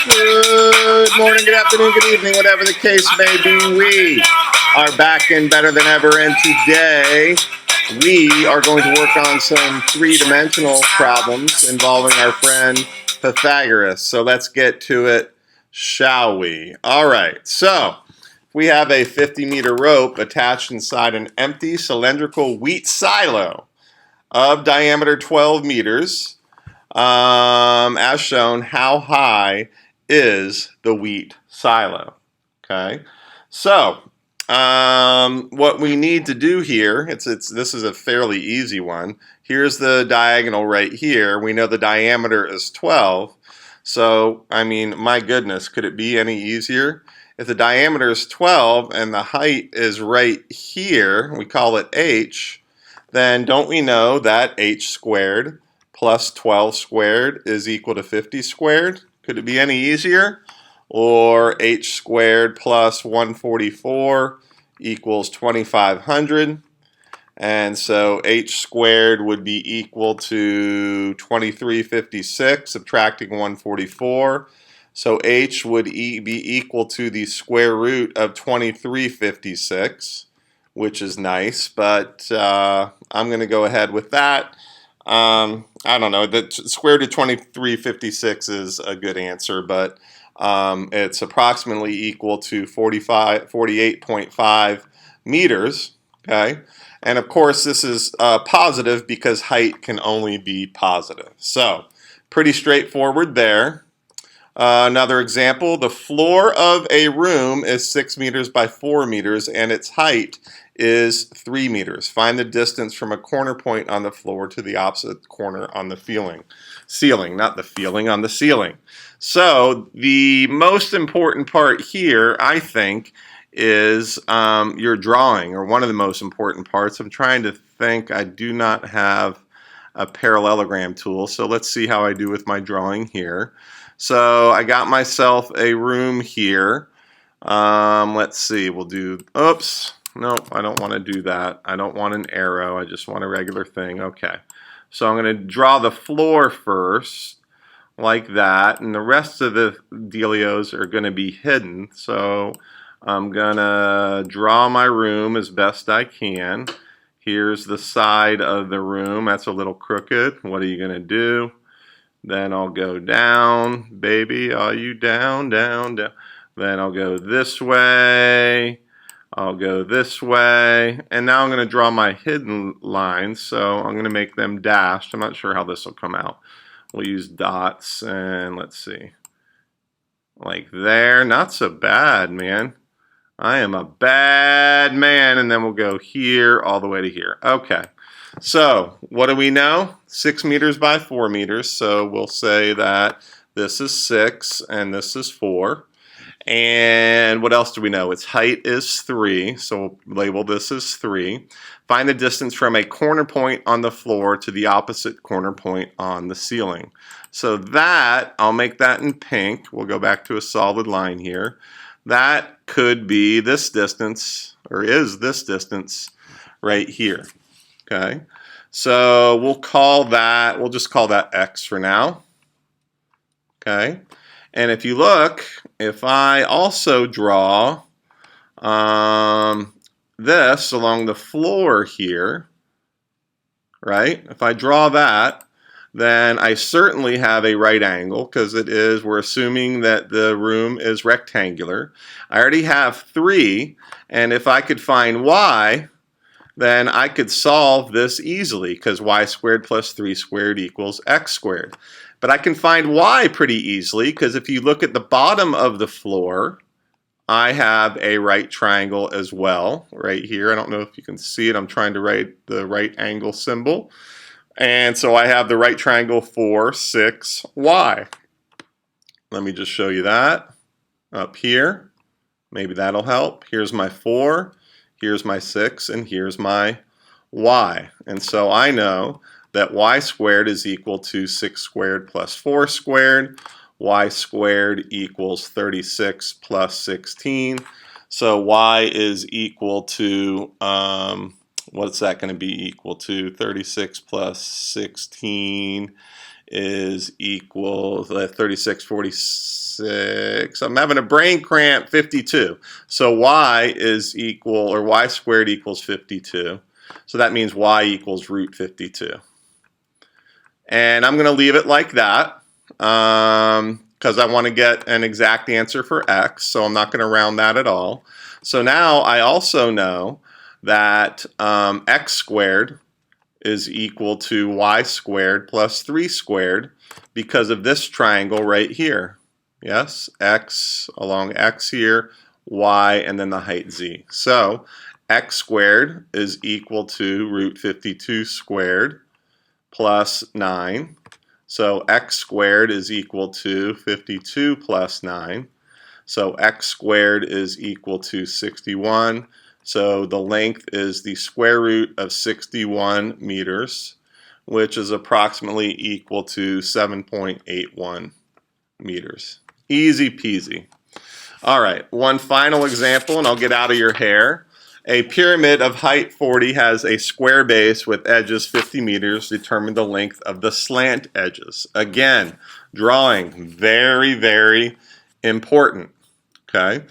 Good morning, good afternoon, good evening, whatever the case may be. We are back in better than ever, and today we are going to work on some three-dimensional problems involving our friend Pythagoras. So let's get to it, shall we? All right, so we have a 50-meter rope attached inside an empty cylindrical wheat silo of diameter 12 meters. As shown, how high is the wheat silo? Okay, so what we need to do here, this is a fairly easy one. Here's the diagonal right here. We know the diameter is 12. So, I mean, my goodness, could it be any easier? If the diameter is 12 and the height is right here, we call it h, then don't we know that h squared plus 12 squared is equal to 50 squared? Could it be any easier? Or h squared plus 144 equals 2500. And so h squared would be equal to 2356, subtracting 144. So h would be equal to the square root of 2356, which is nice, but I'm going to go ahead with that. I don't know, the square root of 2356 is a good answer, but it's approximately equal to 48.5 meters, okay? And of course this is positive because height can only be positive. So, pretty straightforward there. Another example, the floor of a room is 6 meters by 4 meters and its height is 3 meters. Find the distance from a corner point on the floor to the opposite corner on the ceiling, not the feeling, on the ceiling. So the most important part here, I think, is your drawing, or one of the most important parts. I'm trying to think. I do not have a parallelogram tool, so let's see how I do with my drawing here. So I got myself a room here. Let's see, we'll do, oops, nope, I don't want to do that. I don't want an arrow, I just want a regular thing. Okay, so I'm going to draw the floor first, like that, and the rest of the dealios are going to be hidden. So I'm going to draw my room as best I can. Here's the side of the room. That's a little crooked. What are you going to do? Then I'll go down, baby, are you down, down, down. Then I'll go this way, I'll go this way, and now I'm going to draw my hidden lines, so I'm going to make them dashed. I'm not sure how this will come out. We'll use dots, and let's see, like there. Not so bad, man. I am a bad man. And then we'll go here all the way to here. Okay. So what do we know? 6 meters by 4 meters. So we'll say that this is 6 and this is 4. And what else do we know? Its height is 3. So we'll label this as 3. Find the distance from a corner point on the floor to the opposite corner point on the ceiling. So that, I'll make that in pink. We'll go back to a solid line here. That could be this distance, or is this distance right here. Okay, so we'll just call that X for now. Okay, and if you look, if I also draw this along the floor here, right? If I draw that, then I certainly have a right angle because we're assuming that the room is rectangular. I already have 3, and if I could find y, then I could solve this easily because y squared plus 3 squared equals x squared. But I can find y pretty easily because if you look at the bottom of the floor, I have a right triangle as well right here. I don't know if you can see it. I'm trying to write the right angle symbol. And so I have the right triangle for 6y. Let me just show you that up here. Maybe that'll help. Here's my 4, here's my 6, and here's my y. And so I know that y squared is equal to 6 squared plus 4 squared. Y squared equals 36 plus 16. So y is equal to what's that going to be equal to? 36 plus 16 is equal to 36, 46. I'm having a brain cramp, 52. So y is equal, or y squared equals 52. So that means y equals root 52. And I'm going to leave it like that because I want to get an exact answer for x, so I'm not going to round that at all. So now I also know that x squared is equal to y squared plus 3 squared because of this triangle right here. Yes, x along x here, y, and then the height z. So x squared is equal to root 52 squared plus 9. So x squared is equal to 52 plus 9. So x squared is equal to 61. So the length is the square root of 61 meters, which is approximately equal to 7.81 meters. Easy peasy. All right, one final example and I'll get out of your hair. A pyramid of height 40 has a square base with edges 50 meters. Determine the length of the slant edges. Again, drawing, very, very important. Okay.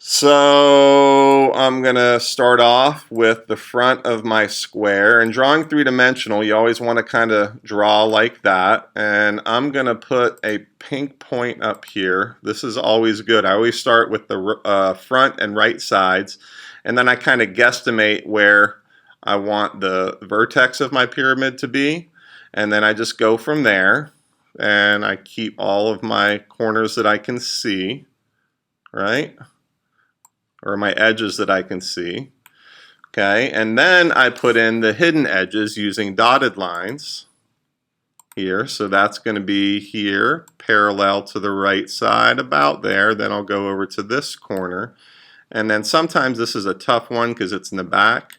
So I'm going to start off with the front of my square. And drawing three-dimensional, you always want to kind of draw like that. And I'm going to put a pink point up here. This is always good. I always start with the front and right sides. And then I kind of guesstimate where I want the vertex of my pyramid to be. And then I just go from there. And I keep all of my corners that I can see, right? Or my edges that I can see. Okay, and then I put in the hidden edges using dotted lines here. So that's going to be here, parallel to the right side, about there. Then I'll go over to this corner. And then sometimes this is a tough one because it's in the back.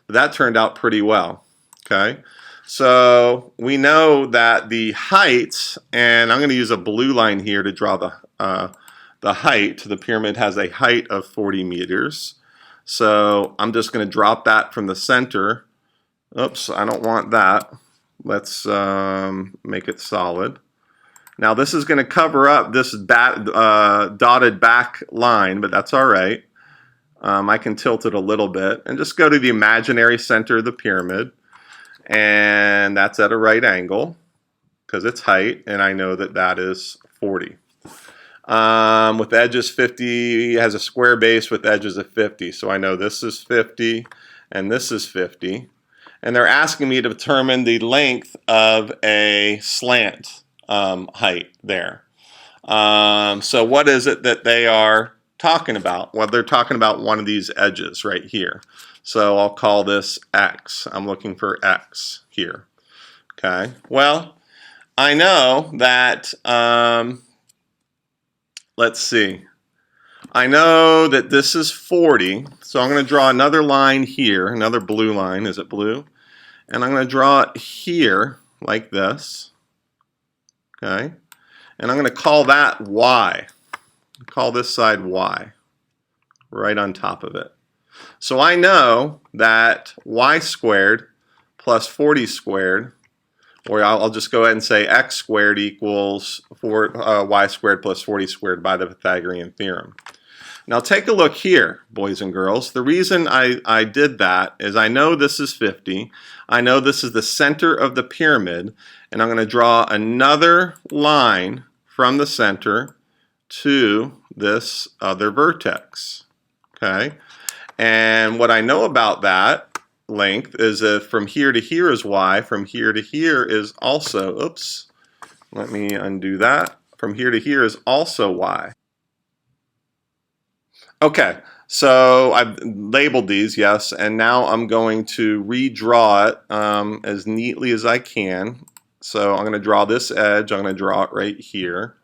But that turned out pretty well. Okay, so we know that the height, and I'm going to use a blue line here to draw the height. The pyramid has a height of 40 meters. So I'm just going to drop that from the center. Oops, I don't want that. Let's make it solid. Now this is going to cover up this dotted back line, but that's all right. I can tilt it a little bit and just go to the imaginary center of the pyramid. And that's at a right angle because it's height, and I know that that is 40. With edges 50, it has a square base with edges of 50. So I know this is 50 and this is 50. And they're asking me to determine the length of a slant height there. So what is it that they are talking about? Well, they're talking about one of these edges right here. So I'll call this X. I'm looking for X here. Okay. Well, I know that, let's see. I know that this is 40. So I'm going to draw another line here, another blue line. Is it blue? And I'm going to draw it here like this. Okay. And I'm going to call that Y. Call this side Y. Right on top of it. So I know that y squared plus 40 squared, or I'll just go ahead and say x squared equals y squared plus 40 squared by the Pythagorean theorem. Now take a look here, boys and girls. The reason I did that is I know this is 50. I know this is the center of the pyramid, and I'm going to draw another line from the center to this other vertex. Okay? And what I know about that length is that from here to here is y, from here to here is also, oops, let me undo that. From here to here is also y. Okay, so I've labeled these, yes, and now I'm going to redraw it as neatly as I can. So I'm going to draw this edge, I'm going to draw it right here.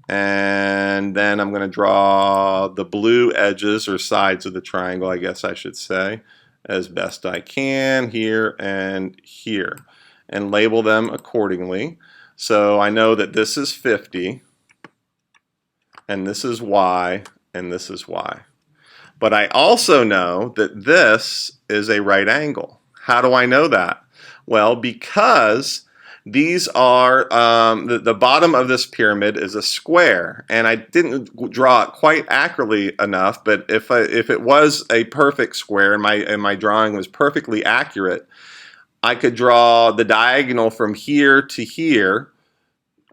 And then I'm going to draw the blue edges or sides of the triangle, I guess I should say, as best I can here and here, and label them accordingly. So I know that this is 50, and this is y, and this is y. But I also know that this is a right angle. How do I know that? Well, because these are, the bottom of this pyramid is a square, and I didn't draw it quite accurately enough, but if it was a perfect square and my drawing was perfectly accurate, I could draw the diagonal from here to here,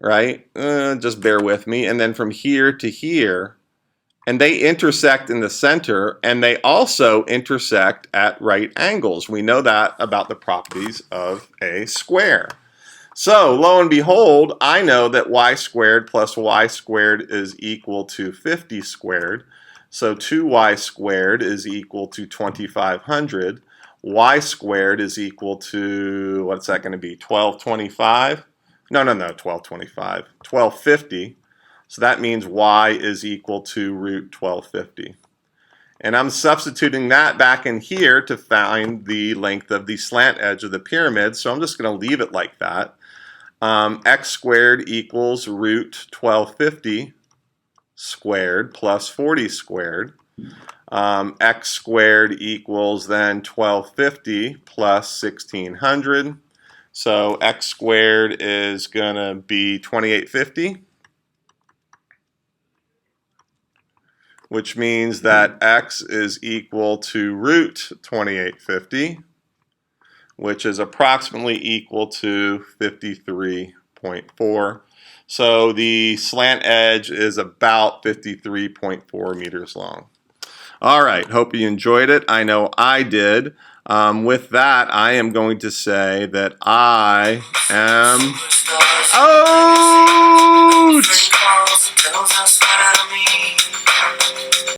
right? Just bear with me. And then from here to here, and they intersect in the center, and they also intersect at right angles. We know that about the properties of a square. So lo and behold, I know that y squared plus y squared is equal to 50 squared. So 2y squared is equal to 2500. Y squared is equal to, what's that going to be, 1225? No, 1225. 1250. So that means y is equal to root 1250. And I'm substituting that back in here to find the length of the slant edge of the pyramid. So I'm just going to leave it like that. X squared equals root 1250 squared plus 40 squared. X squared equals then 1250 plus 1600. So x squared is going to be 2850, which means that x is equal to root 2850, which is approximately equal to 53.4. So the slant edge is about 53.4 meters long. All right, hope you enjoyed it. I know I did. With that, I am going to say that I am out!